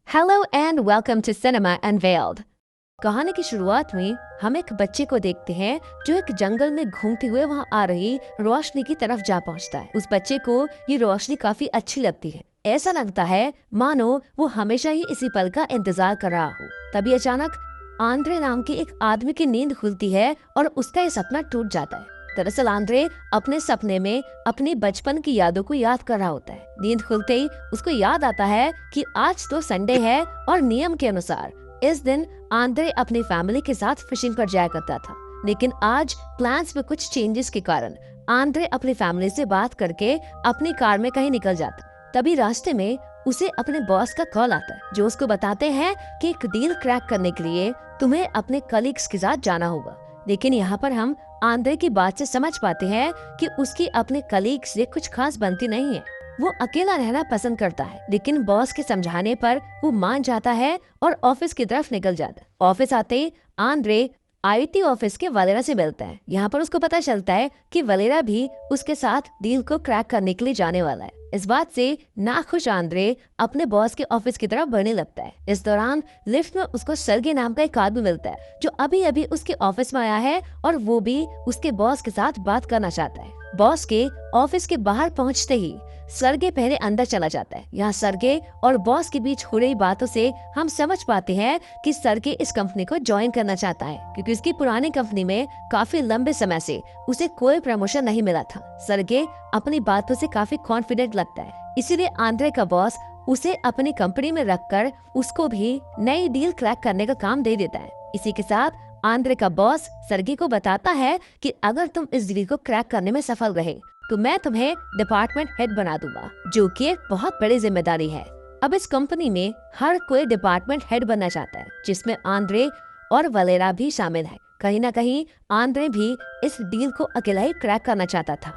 Hello and welcome to cinema unveiled. कहानी की शुरुआत में हम एक बच्चे को देखते हैं जो एक जंगल में घूमते हुए वहाँ आ रही रोशनी की तरफ जा पहुँचता है। उस बच्चे को ये रोशनी काफी अच्छी लगती है। ऐसा लगता है मानो वो हमेशा ही इसी पल का इंतजार कर रहा हो। तभी अचानक आंद्रे नाम के एक आदमी की नींद खुलती है और उसका ये सपना टूट जाता है। दरअसल आंद्रे अपने सपने में अपनी बचपन की यादों को याद कर रहा होता है। नींद खुलते ही उसको याद आता है कि आज तो संडे है और नियम के अनुसार इस दिन आंद्रे अपनी फैमिली के साथ फिशिंग पर जाया करता था। लेकिन आज प्लान्स में कुछ चेंजेस के कारण आंद्रे अपनी फैमिली से बात करके अपनी कार में कहीं निकल जाता। तभी रास्ते में उसे अपने बॉस का कॉल आता है जो उसको बताते हैं कि एक डील क्रैक करने के लिए तुम्हें अपने कलीग्स के साथ जाना होगा। लेकिन यहाँ पर हम आंद्रे की बात से समझ पाते हैं कि उसकी अपने कलीग से कुछ खास बनती नहीं है। वो अकेला रहना पसंद करता है, लेकिन बॉस के समझाने पर वो मान जाता है और ऑफिस की तरफ निकल जाता है। ऑफिस आते ही आंद्रे आईटी ऑफिस के वलेरा से मिलता है। यहाँ पर उसको पता चलता है कि वलेरा भी उसके साथ डील को क्रैक करने के लिए जाने वाला है। इस बात से नाखुश आंद्रे अपने बॉस के ऑफिस की तरफ बढ़ने लगता है। इस दौरान लिफ्ट में उसको सर्गे नाम का एक आदमी मिलता है जो अभी अभी उसके ऑफिस में आया है और वो भी उसके बॉस के साथ बात करना चाहता है। बॉस के ऑफिस के बाहर पहुंचते ही सर्गे पहले अंदर चला जाता है। यहाँ सर्गे और बॉस के बीच हो रही बातों से हम समझ पाते हैं कि सर्गे इस कंपनी को ज्वाइन करना चाहता है क्योंकि उसकी पुरानी कंपनी में काफी लंबे समय से उसे कोई प्रमोशन नहीं मिला था। सर्गे अपनी बातों से काफी कॉन्फिडेंट लगता है, इसीलिए आंद्रे का बॉस उसे अपनी कंपनी में रखकर उसको भी नई डील क्रैक करने का काम दे देता है। इसी के साथ आंद्रे का बॉस सर्गे को बताता है कि अगर तुम इस डील को क्रैक करने में सफल रहे तो मैं तुम्हें डिपार्टमेंट हेड बना दूंगा, जो कि एक बहुत बड़ी जिम्मेदारी है। अब इस कंपनी में हर कोई डिपार्टमेंट हेड बनना चाहता है, जिसमें आंद्रे और वलेरा भी शामिल है। कहीं ना कहीं आंद्रे भी इस डील को अकेला ही क्रैक करना चाहता था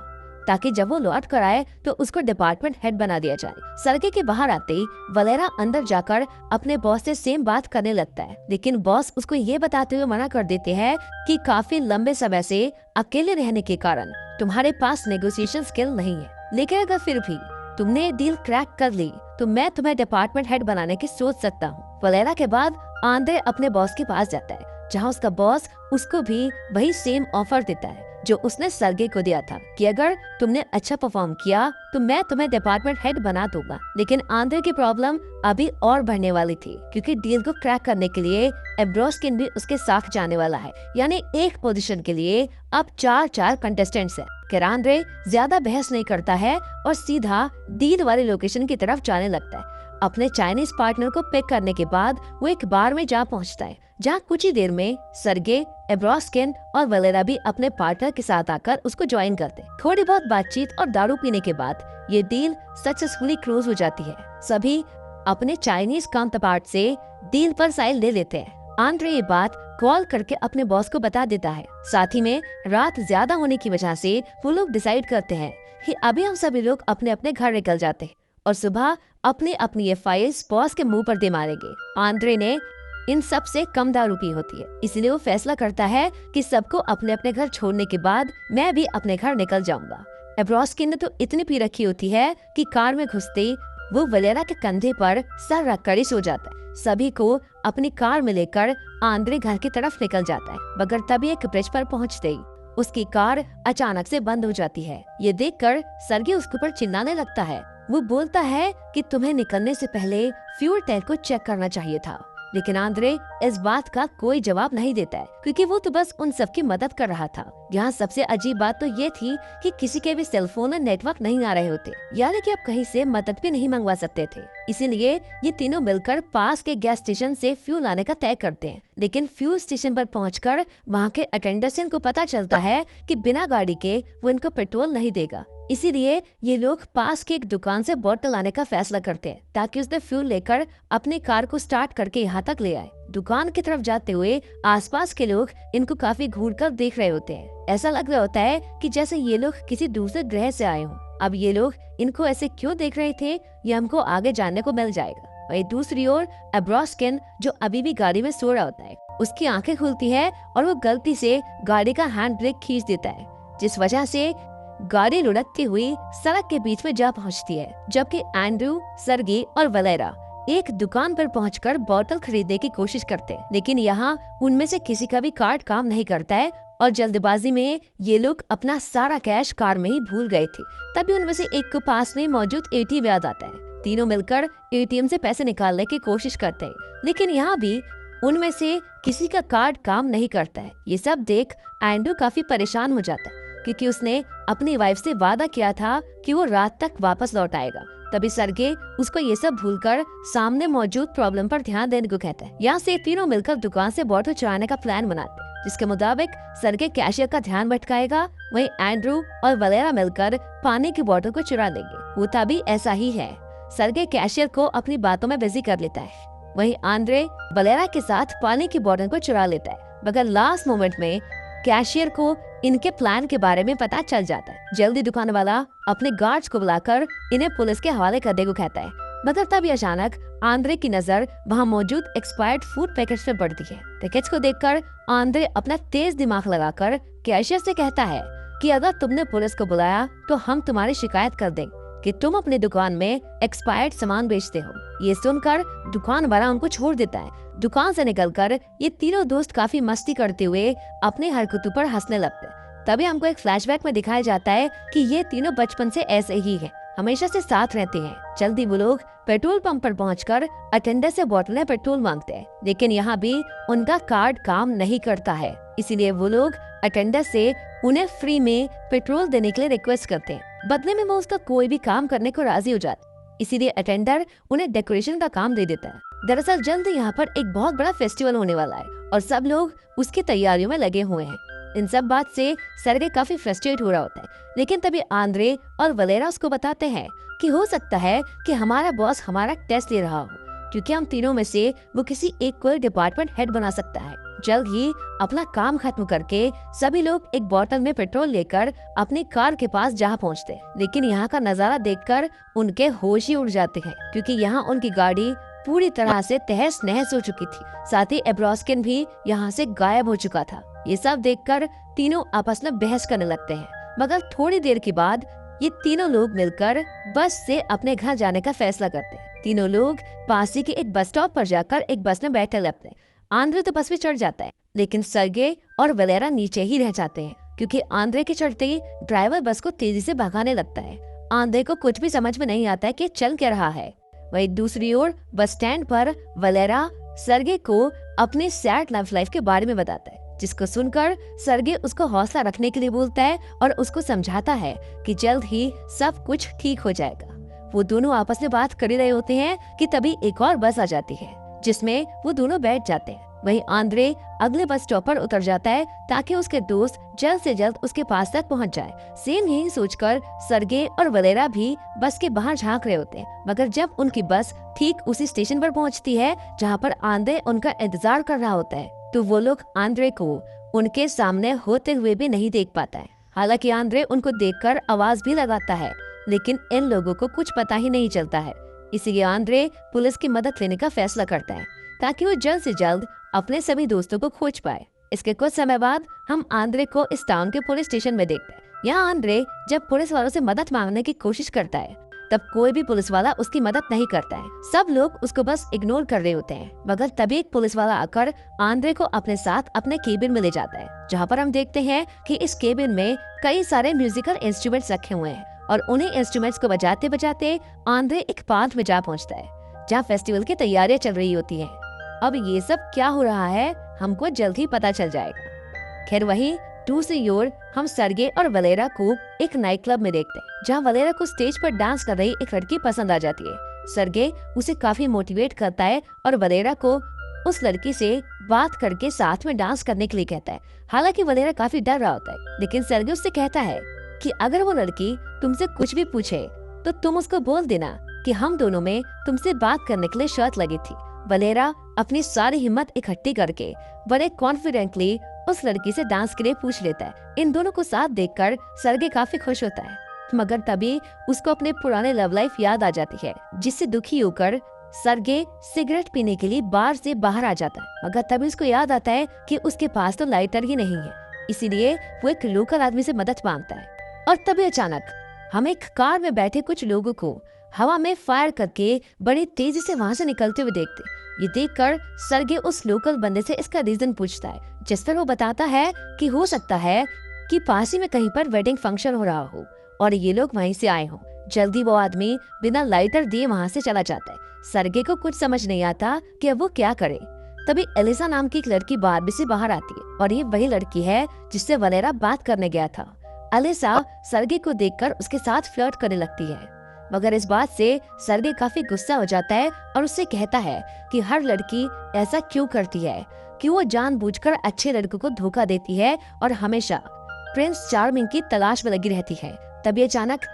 ताकि जब वो लौट कर आए तो उसको डिपार्टमेंट हेड बना दिया जाए। सर्गे के बाहर आते ही वलेरा अंदर जाकर अपने बॉस से सेम बात करने लगता है, लेकिन बॉस उसको ये बताते हुए मना कर देते हैं कि काफी लंबे समय से अकेले रहने के कारण तुम्हारे पास नेगोशिएशन स्किल नहीं है। लेकिन अगर फिर भी तुमने डील क्रैक कर ली तो मैं तुम्हें डिपार्टमेंट हेड बनाने की सोच सकता हूँ। वलेरा के बाद आंद्रे अपने बॉस के पास जाता है, जहाँ उसका बॉस उसको भी वही सेम ऑफर देता है जो उसने सर्गे को दिया था कि अगर तुमने अच्छा परफॉर्म किया तो मैं तुम्हें डिपार्टमेंट हेड बना दूंगा। लेकिन आंद्रे की प्रॉब्लम अभी और बढ़ने वाली थी क्योंकि डील को क्रैक करने के लिए एब्रोस्किन भी उसके साथ जाने वाला है। यानी एक पोजीशन के लिए अब 4 कंटेस्टेंट्स हैं। आंद्रे ज्यादा बहस नहीं करता है और सीधा डील वाली लोकेशन की तरफ जाने लगता है। अपने चाइनीज पार्टनर को पिक करने के बाद वो एक बार में जा पहुंचता है, जहाँ कुछ ही देर में सर्गे, एब्रोस्किन और वलेरा भी अपने पार्टनर के साथ आकर उसको ज्वाइन करते। थोड़ी बहुत बातचीत और दारू पीने के बाद ये डील सक्सेसफुली क्लोज हो जाती है। सभी अपने चाइनीज काउंटरपार्ट से डील पर साइन ले लेते हैं। आंद्रे ये बात कॉल करके अपने बॉस को बता देता है। साथ ही में रात ज्यादा होने की वजह से वो लोग डिसाइड करते हैं कि अभी हम सभी लोग अपने अपने घर निकल जाते हैं और सुबह अपनी अपनी ये फाइल्स बॉस के मुंह पर दे मारेंगे। आंद्रे ने इन सब से कम दारू पी होती है, इसलिए वो फैसला करता है कि सबको अपने अपने घर छोड़ने के बाद मैं भी अपने घर निकल जाऊंगा। एब्रोस्किन ने तो इतनी पी रखी होती है कि कार में घुसते ही वो वलेरा के कंधे पर सर रखकर ही सो जाता है। सभी को अपनी कार में लेकर आंद्रे घर की तरफ निकल जाता है, मगर तभी एक ब्रिज पर पहुंचते ही उसकी कार अचानक से बंद हो जाती है। ये देखकर सर्गे उसके ऊपर चिल्लाने लगता है। वो बोलता है कि तुम्हें निकलने से पहले फ्यूल टैंक को चेक करना चाहिए था, लेकिन आंद्रे इस बात का कोई जवाब नहीं देता है क्योंकि वो तो बस उन सबकी मदद कर रहा था। यहाँ सबसे अजीब बात तो ये थी कि किसी के भी सेल फोन में नेटवर्क नहीं आ रहे होते, यानी कि आप कहीं से मदद भी नहीं मंगवा सकते थे। इसीलिए ये तीनों मिलकर पास के गैस स्टेशन से फ्यूल लाने का तय करते हैं। लेकिन फ्यूल स्टेशन पर पहुंचकर वहाँ के अटेंडर से इनको पता चलता है कि बिना गाड़ी के वो इनको पेट्रोल नहीं देगा। इसीलिए ये लोग पास के एक दुकान से बोतल लाने का फैसला करते हैं ताकि उसने फ्यूल लेकर अपनी कार को स्टार्ट करके यहाँ तक ले आए। दुकान की तरफ जाते हुए आसपास के लोग इनको काफी घूर कर देख रहे होते हैं। ऐसा लग रहा होता है कि जैसे ये लोग किसी दूसरे ग्रह से आए हों। अब ये लोग इनको ऐसे क्यों देख रहे थे ये हमको आगे जानने को मिल जाएगा। वही दूसरी ओर एब्रोस्किन, जो अभी भी गाड़ी में सो रहा होता है, उसकी आंखें खुलती है और वो गलती से गाड़ी का हैंड ब्रेक खींच देता है, जिस वजह से गाड़ी लुढ़कती हुई सड़क के बीच में जा पहुंचती है। जबकि एंड्रू, सर्गी और वलेरा एक दुकान पर पहुंचकर बोतल खरीदने की कोशिश करते हैं, लेकिन यहाँ उनमें से किसी का भी कार्ड काम नहीं करता है और जल्दबाजी में ये लोग अपना सारा कैश कार में ही भूल गए थे। तभी उनमें से एक को पास में मौजूद एटीएम याद आता है। तीनों मिलकर एटीएम से पैसे निकालने की कोशिश करते हैं, लेकिन यहाँ भी उनमें से किसी का कार्ड काम नहीं करता है। ये सब देख एंड्रू काफी परेशान हो जाता है, क्योंकि उसने अपनी वाइफ से वादा किया था कि वो रात तक वापस लौट आएगा। तभी सरगे उसको ये सब भूलकर सामने मौजूद प्रॉब्लम पर ध्यान देने को कहता है। यहाँ से तीनों मिलकर दुकान से बोतल चुराने का प्लान बनाते हैं, जिसके मुताबिक सरगे कैशियर का ध्यान भटकाएगा, वहीं एंड्रू और वलेरा मिलकर पानी की बोतल को चुरा लेंगे। होता भी ऐसा ही है। सरगे कैशियर को अपनी बातों में बिजी कर लेता है, वहीं आंद्रे वलेरा के साथ पानी की बोतल को चुरा लेता है। मगर लास्ट मोमेंट में कैशियर को इनके प्लान के बारे में पता चल जाता है। जल्दी दुकान वाला अपने गार्ड्स को बुलाकर इन्हें पुलिस के हवाले करने को कहता है। मगर तभी अचानक आंद्रे की नजर वहां मौजूद एक्सपायर्ड फूड पैकेट्स पे पड़ती है। पैकेट्स को देखकर आंद्रे अपना तेज दिमाग लगाकर कैशियर से कहता है कि अगर तुमने पुलिस को बुलाया तो हम तुम्हारी शिकायत कर देंगे कि तुम अपनी दुकान में एक्सपायर्ड सामान बेचते हो। ये सुनकर दुकान वाला उनको छोड़ देता है। दुकान से निकलकर ये तीनों दोस्त काफी मस्ती करते हुए अपनी हरकतों पर हंसने लगते हैं। तभी हमको एक फ्लैशबैक में दिखाया जाता है कि ये तीनों बचपन से ऐसे ही हैं, हमेशा से साथ रहते हैं। जल्दी वो लोग पेट्रोल पंप पर पहुंचकर अटेंडर से बोतलें पेट्रोल मांगते हैं, लेकिन यहाँ भी उनका कार्ड काम नहीं करता है। इसीलिए वो लोग अटेंडर से उन्हें फ्री में पेट्रोल देने के लिए रिक्वेस्ट करते हैं। बदले में वो उसका कोई भी काम करने को राजी हो जाते, इसीलिए अटेंडर उन्हें डेकोरेशन का काम दे देता है। दरअसल जल्द यहाँ पर एक बहुत बड़ा फेस्टिवल होने वाला है और सब लोग उसकी तैयारियों में लगे हुए हैं। इन सब बात से सरगे काफी फ्रस्ट्रेट हो रहा होता है, लेकिन तभी आंद्रे और वलेरा उसको बताते हैं कि हो सकता है कि हमारा बॉस हमारा टेस्ट ले रहा हो, क्योंकि हम तीनों में से वो किसी एक को डिपार्टमेंट हेड बना सकता है। जल्द ही अपना काम खत्म करके सभी लोग एक बोतल में पेट्रोल लेकर अपनी कार के पास जा पहुंचते हैं, लेकिन यहाँ का नजारा देखकर उनके होश ही उड़ जाते हैं, क्योंकि यहाँ उनकी गाड़ी पूरी तरह से तहस नहस हो चुकी थी। साथ ही एब्रोस्किन भी यहाँ से गायब हो चुका था। ये सब देखकर तीनों आपस में बहस करने लगते हैं, मगर थोड़ी देर के बाद ये तीनों लोग मिलकर बस से अपने घर जाने का फैसला करते हैं। तीनों लोग पास ही के एक बस स्टॉप पर जाकर एक बस में बैठे लगते हैं। आंद्रे तो बस में चढ़ जाता है, लेकिन सरगे और वलेरा नीचे ही रह जाते हैं, क्योंकि आंद्रे के चढ़ते ही ड्राइवर बस को तेजी से भगाने लगता है। आंद्रे को कुछ भी समझ में नहीं आता है कि चल क्या रहा है। वहीं दूसरी ओर बस स्टैंड पर वलेरा सरगे को अपनी सैड लव लाइफ के बारे में बताता है, जिसको सुनकर सरगे उसको हौसला रखने के लिए बोलता है और उसको समझाता है कि जल्द ही सब कुछ ठीक हो जाएगा। वो दोनों आपस में बात कर ही रहे होते हैं कि तभी एक और बस आ जाती है, जिसमें वो दोनों बैठ जाते हैं। वहीं आंद्रे अगले बस स्टॉप पर उतर जाता है ताकि उसके दोस्त जल्द से जल्द उसके पास तक पहुंच जाए। सेम यही सोचकर सरगे और वलेरा भी बस के बाहर झांक रहे होते हैं, मगर जब उनकी बस ठीक उसी स्टेशन पर पहुंचती है जहां पर आंद्रे उनका इंतजार कर रहा होता है, तो वो लोग आंद्रे को उनके सामने होते हुए भी नहीं देख पाता है। हालांकि आंद्रे उनको देखकर आवाज भी लगाता है, लेकिन इन लोगों को कुछ पता ही नहीं चलता है। इसीलिए आंद्रे पुलिस की मदद लेने का फैसला करता है ताकि वो जल्द से जल्द अपने सभी दोस्तों को खोज पाए। इसके कुछ समय बाद हम आंद्रे को इस टाउन के पुलिस स्टेशन में देखते हैं। यहाँ आंद्रे जब पुलिस वालों से मदद मांगने की कोशिश करता है, तब कोई भी पुलिस वाला उसकी मदद नहीं करता है। सब लोग उसको बस इग्नोर कर रहे होते हैं। मगर तभी एक पुलिस वाला आकर आंद्रे को अपने साथ अपने केबिन में ले जाता है, जहाँ पर हम देखते हैं कि इस केबिन में कई सारे म्यूजिकल इंस्ट्रूमेंट्स रखे हुए हैं और उन्हीं इंस्ट्रूमेंट्स को बजाते बजाते आंद्रे एक पार्क में जा पहुँचता है, जहाँ फेस्टिवल की तैयारियां चल रही होती है। अब ये सब क्या हो रहा है हमको जल्द ही पता चल जाएगा। खैर वहीं दूसरी ओर हम सरगे और वलेरा को एक नाइट क्लब में देखते हैं, जहाँ वलेरा को स्टेज पर डांस कर रही एक लड़की पसंद आ जाती है। सरगे उसे काफी मोटिवेट करता है और वलेरा को उस लड़की से बात करके साथ में डांस करने के लिए कहता है। हालांकि वलेरा काफी डर रहा होता है, लेकिन सरगे उससे कहता है कि अगर वो लड़की तुमसे कुछ भी पूछे तो तुम उसको बोल देना कि हम दोनों में तुमसे बात करने के लिए शर्त लगी थी। वलेरा अपनी सारी हिम्मत इकट्ठी करके बड़े कॉन्फिडेंटली उस लड़की से डांस के लिए पूछ लेता है। इन दोनों को साथ देखकर सरगे काफी खुश होता है, मगर तभी उसको अपने पुराने लव लाइफ याद आ जाती है, जिससे दुखी होकर सरगे सिगरेट पीने के लिए बार से बाहर आ जाता है। मगर तभी उसको याद आता है कि उसके पास तो लाइटर ही नहीं है, इसीलिए वो एक लोकल आदमी से मदद मांगता है। और तभी अचानक हम एक कार में बैठे कुछ लोगों को हवा में फायर करके बड़ी तेजी से वहाँ से निकलते हुए देखते। ये देखकर सरगे उस लोकल बंदे से इसका रीजन पूछता है, जिस पर वो बताता है कि हो सकता है कि पास ही में कहीं पर वेडिंग फंक्शन हो रहा हो और ये लोग वहीं से आए हों। जल्दी वो आदमी बिना लाइटर दिए वहाँ से चला जाता है। सरगे को कुछ समझ नहीं आता कि अब वो क्या करे। तभी एलिसा नाम की एक लड़की बारबी से बाहर आती है और ये वही लड़की है जिससे वलेरा बात करने गया था। एलिसा सरगे को देखकर उसके साथ फ्लर्ट करने लगती है, मगर इस बात से सरगे काफी गुस्सा हो जाता है और उससे कहता है कि हर लड़की ऐसा क्यों करती है, कि वो जानबूझकर अच्छे लड़कों को धोखा देती है और हमेशा प्रिंस चार्मिंग की तलाश में लगी रहती है। तभी अचानक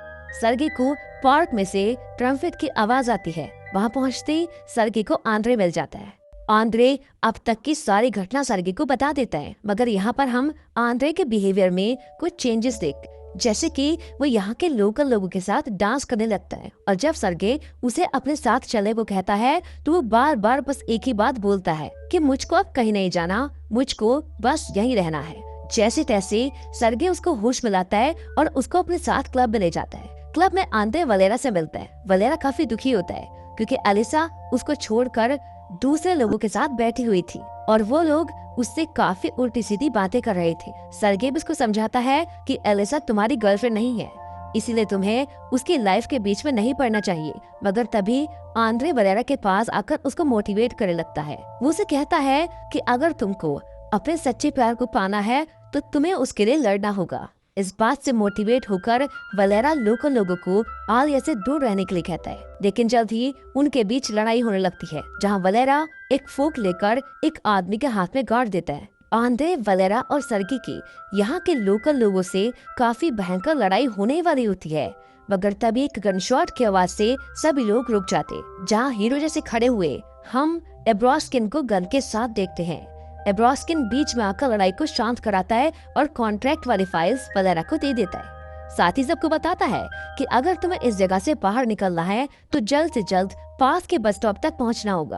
सरगे को पार्क में से ट्रम्पेट की आवाज आती है। वहाँ पहुँचते ही सरगे को आंद्रे मिल जाता है। आंद्रे अब तक की सारी घटना सरगे को बता देता है, मगर यहाँ पर हम आंद्रे के बिहेवियर में कुछ चेंजेस देखते, जैसे कि वो यहाँ के लोकल लोगों के साथ डांस करने लगता है और जब सरगे उसे अपने साथ चले को कहता है तो वो बार बार बस एक ही बात बोलता है कि मुझको अब कहीं नहीं जाना, मुझको बस यहीं रहना है। जैसे तैसे सरगे उसको होश मिलाता है और उसको अपने साथ क्लब में ले जाता है। क्लब में आंद्रे वलेरा से मिलता है। वलेरा काफी दुखी होता है क्योंकि एलिसा उसको छोड़कर दूसरे लोगों के साथ बैठी हुई थी और वो लोग उससे काफी उल्टी सीधी बातें कर रहे थे। सरगे भी उसको समझाता है कि एलिसा तुम्हारी गर्लफ्रेंड नहीं है, इसीलिए तुम्हें उसकी लाइफ के बीच में नहीं पड़ना चाहिए। मगर तभी आंद्रे वलेरा के पास आकर उसको मोटिवेट करने लगता है। वो उसे कहता है कि अगर तुमको अपने सच्चे प्यार को पाना है तो तुम्हें उसके लिए लड़ना होगा। इस बात से मोटिवेट होकर वलेरा लोकल लोगों को आलिया से दूर रहने के लिए कहता है, लेकिन जल्द ही उनके बीच लड़ाई होने लगती है, जहां वलेरा एक फोक लेकर एक आदमी के हाथ में गाड़ देता है। आंद्रे, वलेरा और सरगी की यहाँ के लोकल लोगों से काफी भयंकर लड़ाई होने वाली होती है, मगर तभी एक गनशॉट की आवाज से सभी लोग रुक जाते, जहाँ हीरो जैसे खड़े हुए हम एब्रोस्किन को गन के साथ देखते हैं। एब्रोस्किन बीच में आकर लड़ाई को शांत कराता है और कॉन्ट्रैक्ट वाली फाइल्स वलेरा को दे देता है। साथ ही सबको बताता है कि अगर तुम्हें इस जगह से बाहर निकलना है तो जल्द से जल्द पास के बस स्टॉप तक पहुंचना होगा।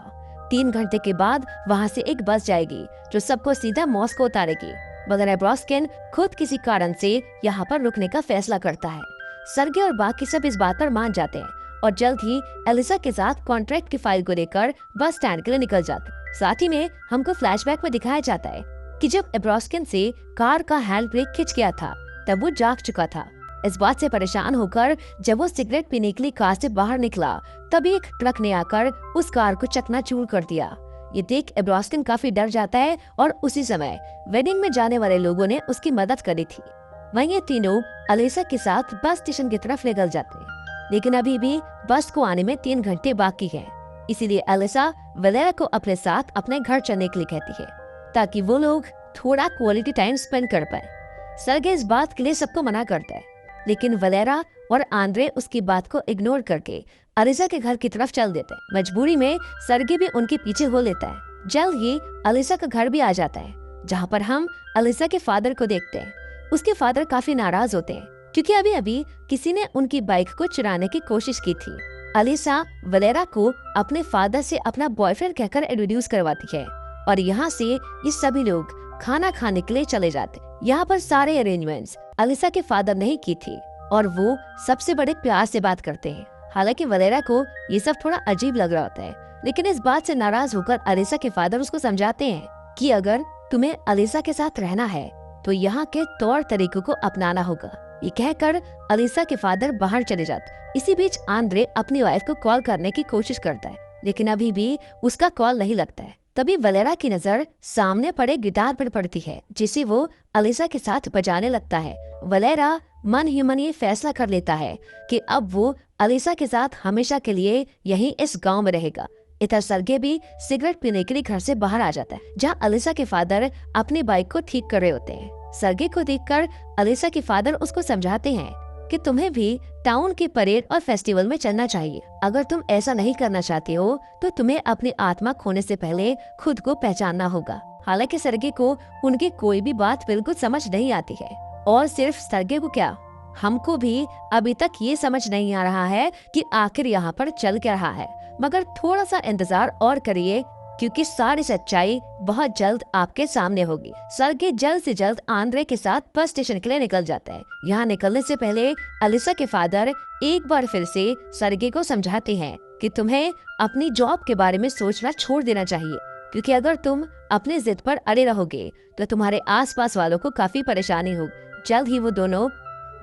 3 घंटे के बाद वहां से एक बस जाएगी जो सबको सीधा मॉस्को उतारेगी, मगर एब्रोस्किन खुद किसी कारण से यहाँ पर रुकने का फैसला करता है। सरगे और बाकी सब इस बात पर मान जाते हैं और जल्द ही एलिसा के साथ कॉन्ट्रैक्ट की फाइल को लेकर बस स्टैंड के लिए निकल जाते हैं। साथ ही में हमको फ्लैशबैक में दिखाया जाता है कि जब एब्रोस्किन से कार का हैंड ब्रेक खिंच गया था तब वो जाग चुका था। इस बात से परेशान होकर जब वो सिगरेट पीने के लिए कार से बाहर निकला तभी एक ट्रक ने आकर उस कार को चकनाचूर कर दिया। ये देख एब्रोस्किन काफी डर जाता है और उसी समय वेडिंग में जाने वाले लोगों ने उसकी मदद करी थी। वहीं ये तीनों एलिसा के साथ बस स्टेशन की तरफ निकल जाते हैं, लेकिन अभी भी बस को आने में 3 घंटे बाकी है। इसीलिए एलिसा वलेरा को अपने साथ अपने घर चलने के लिए कहती है ताकि वो लोग थोड़ा क्वालिटी टाइम स्पेंड कर पाए। सरगे इस बात के लिए सबको मना करता है, लेकिन वलेरा और आंद्रे उसकी बात को इग्नोर करके एलिसा के घर की तरफ चल देते हैं। मजबूरी में सरगे भी उनके पीछे हो लेता है। जल्द ही एलिसा का घर भी आ जाता है, जहाँ पर हम एलिसा के फादर को देखते हैं। उसके फादर काफी नाराज होते हैं क्योंकि अभी अभी किसी ने उनकी बाइक को चुराने की कोशिश की थी। एलिसा वलेरा को अपने फादर से अपना बॉयफ्रेंड कहकर इंट्रोड्यूस करवाती है और यहाँ से ये सभी लोग खाना खाने के लिए चले जाते। यहाँ पर सारे अरेंजमेंट्स एलिसा के फादर ने ही की थी और वो सबसे बड़े प्यार से बात करते हैं। हालांकि वलेरा को ये सब थोड़ा अजीब लग रहा होता है, लेकिन इस बात से नाराज होकर एलिसा के फादर उसको समझाते हैं कि अगर तुम्हें एलिसा के साथ रहना है तो यहाँ के तौर तरीकों को अपनाना होगा। ये कहकर एलिसा के फादर बाहर चले जाते। इसी बीच आंद्रे अपनी वाइफ को कॉल करने की कोशिश करता है, लेकिन अभी भी उसका कॉल नहीं लगता है। तभी वलेरा की नजर सामने पड़े गिटार पर पड़ती है, जिसे वो एलिसा के साथ बजाने लगता है। वलेरा मन ही मन ये फैसला कर लेता है कि अब वो एलिसा के साथ हमेशा के लिए यहीं इस गांव में रहेगा। इधर सरगे भी सिगरेट पीने के लिए घर से बाहर आ जाता है, जहाँ एलिसा के फादर अपनी बाइक को ठीक कर रहे होते हैं। सरगे को देखकर एलिसा के फादर उसको समझाते हैं कि तुम्हें भी टाउन के परेड और फेस्टिवल में चलना चाहिए। अगर तुम ऐसा नहीं करना चाहते हो तो तुम्हें अपनी आत्मा खोने से पहले खुद को पहचानना होगा। हालांकि सरगे को उनकी कोई भी बात बिल्कुल समझ नहीं आती है, और सिर्फ सरगे को क्या, हमको भी अभी तक ये समझ नहीं आ रहा है कि आखिर यहाँ पर चल क्या रहा है। मगर थोड़ा सा इंतजार और करिए, क्योंकि सारी सच्चाई बहुत जल्द आपके सामने होगी। सर्गे जल्द से जल्द आंद्रे के साथ बस स्टेशन के लिए निकल जाता है। यहाँ निकलने से पहले अलिसा के फादर एक बार फिर से सर्गे को समझाते हैं कि तुम्हें अपनी जॉब के बारे में सोचना छोड़ देना चाहिए, क्योंकि अगर तुम अपने जिद पर अड़े रहोगे तो तुम्हारे आसपास वालों को काफी परेशानी होगी। जल्द ही वो दोनों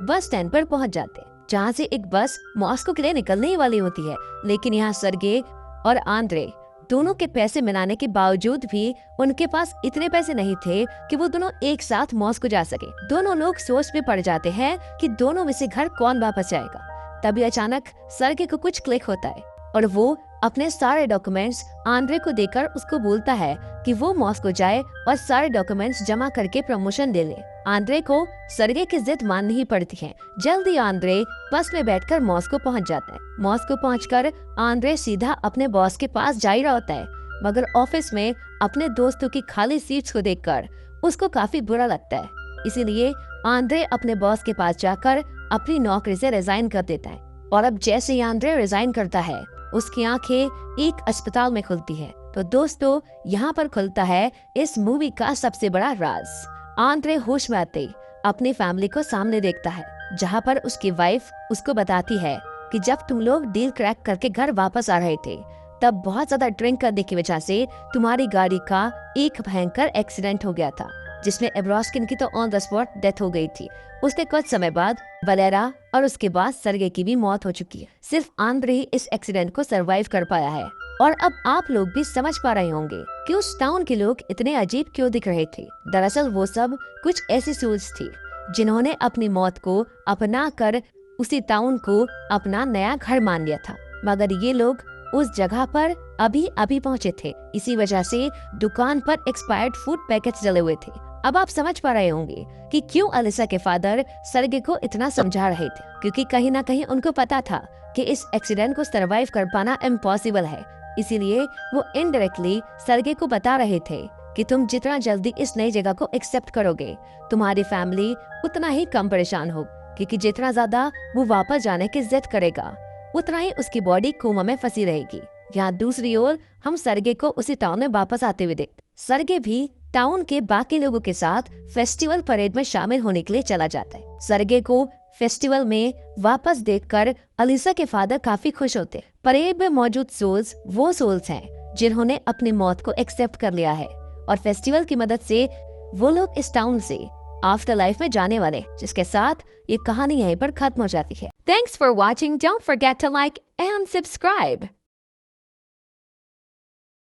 बस स्टैंड पर पहुंच जाते हैं, जहां से एक बस मॉस्को के लिए निकलने ही वाली होती है। लेकिन यहाँ सर्गे और आंद्रे दोनों के पैसे मिलाने के बावजूद भी उनके पास इतने पैसे नहीं थे कि वो दोनों एक साथ मॉस्को जा सके। दोनों लोग सोच में पड़ जाते हैं कि दोनों में से घर कौन वापस जाएगा। तभी अचानक सर्गे को कुछ क्लिक होता है और वो अपने सारे डॉक्यूमेंट्स आंद्रे को देकर उसको बोलता है कि वो मॉस्को जाए और सारे डॉक्यूमेंट्स जमा करके प्रमोशन ले ले। आंद्रे को सर्गे की जिद माननी ही पड़ती है। जल्दी आंद्रे बस में बैठकर मॉस्को पहुंच जाता है। मॉस्को पहुंचकर आंद्रे सीधा अपने बॉस के पास जा ही रहा होता है, मगर ऑफिस में अपने दोस्तों की खाली सीट्स को देखकर उसको काफी बुरा लगता है। इसीलिए आंद्रे अपने बॉस के पास जाकर अपनी नौकरी से रिजाइन कर देता है। और अब जैसे ही आंद्रे रिजाइन करता है, उसकी आंखें एक अस्पताल में खुलती है। तो दोस्तों, यहाँ पर खुलता है इस मूवी का सबसे बड़ा राज। आंद्रे होश में आते अपनी फैमिली को सामने देखता है, जहाँ पर उसकी वाइफ उसको बताती है कि जब तुम लोग डील क्रैक करके घर वापस आ रहे थे, तब बहुत ज्यादा ड्रिंक करने की वजह से तुम्हारी गाड़ी का एक भयंकर एक्सीडेंट हो गया था, जिसमें एब्रोस्किन की तो ऑन द स्पॉट डेथ हो गई थी। उसके कुछ समय बाद वलेरा और उसके बाद सर्गे की भी मौत हो चुकी है। सिर्फ आंद्रे ही इस एक्सीडेंट को सरवाइव कर पाया है। और अब आप लोग भी समझ पा रहे होंगे कि उस टाउन के लोग इतने अजीब क्यों दिख रहे थे। दरअसल वो सब कुछ ऐसी सोल्स थी जिन्होंने अपनी मौत को अपना कर उसी टाउन को अपना नया घर मान लिया था, मगर ये लोग उस जगह पर अभी अभी पहुँचे थे। इसी वजह से दुकान पर एक्सपायर्ड फूड पैकेट्स जले हुए थे। अब आप समझ पा रहे होंगे कि क्यों अलिसा के फादर सर्गे को इतना समझा रहे थे, क्योंकि कहीं ना कहीं उनको पता था कि इस एक्सीडेंट को सरवाइव कर पाना इम्पॉसिबल है। इसीलिए वो इनडायरेक्टली सर्गे को बता रहे थे कि तुम जितना जल्दी इस नई जगह को एक्सेप्ट करोगे, तुम्हारी फैमिली उतना ही कम परेशान हो, क्योंकि जितना ज्यादा वो वापस जाने की जिद करेगा, उतना ही उसकी बॉडी कोमा में फंसी रहेगी। यहाँ दूसरी ओर हम सर्गे को उसी टाउन में वापस आते हुए देखते। सर्गे भी टाउन के बाकी लोगों के साथ फेस्टिवल परेड में शामिल होने के लिए चला जाता है। सर्गे को फेस्टिवल में वापस देखकर अलिसा के फादर काफी खुश होते। परेड में मौजूद सोल्स वो सोल्स हैं जिन्होंने अपनी मौत को एक्सेप्ट कर लिया है, और फेस्टिवल की मदद से वो लोग इस टाउन से आफ्टर लाइफ में जाने वाले, जिसके साथ ये कहानी यहीं पर खत्म हो जाती है। Thanks for watching. Don't forget to like and subscribe.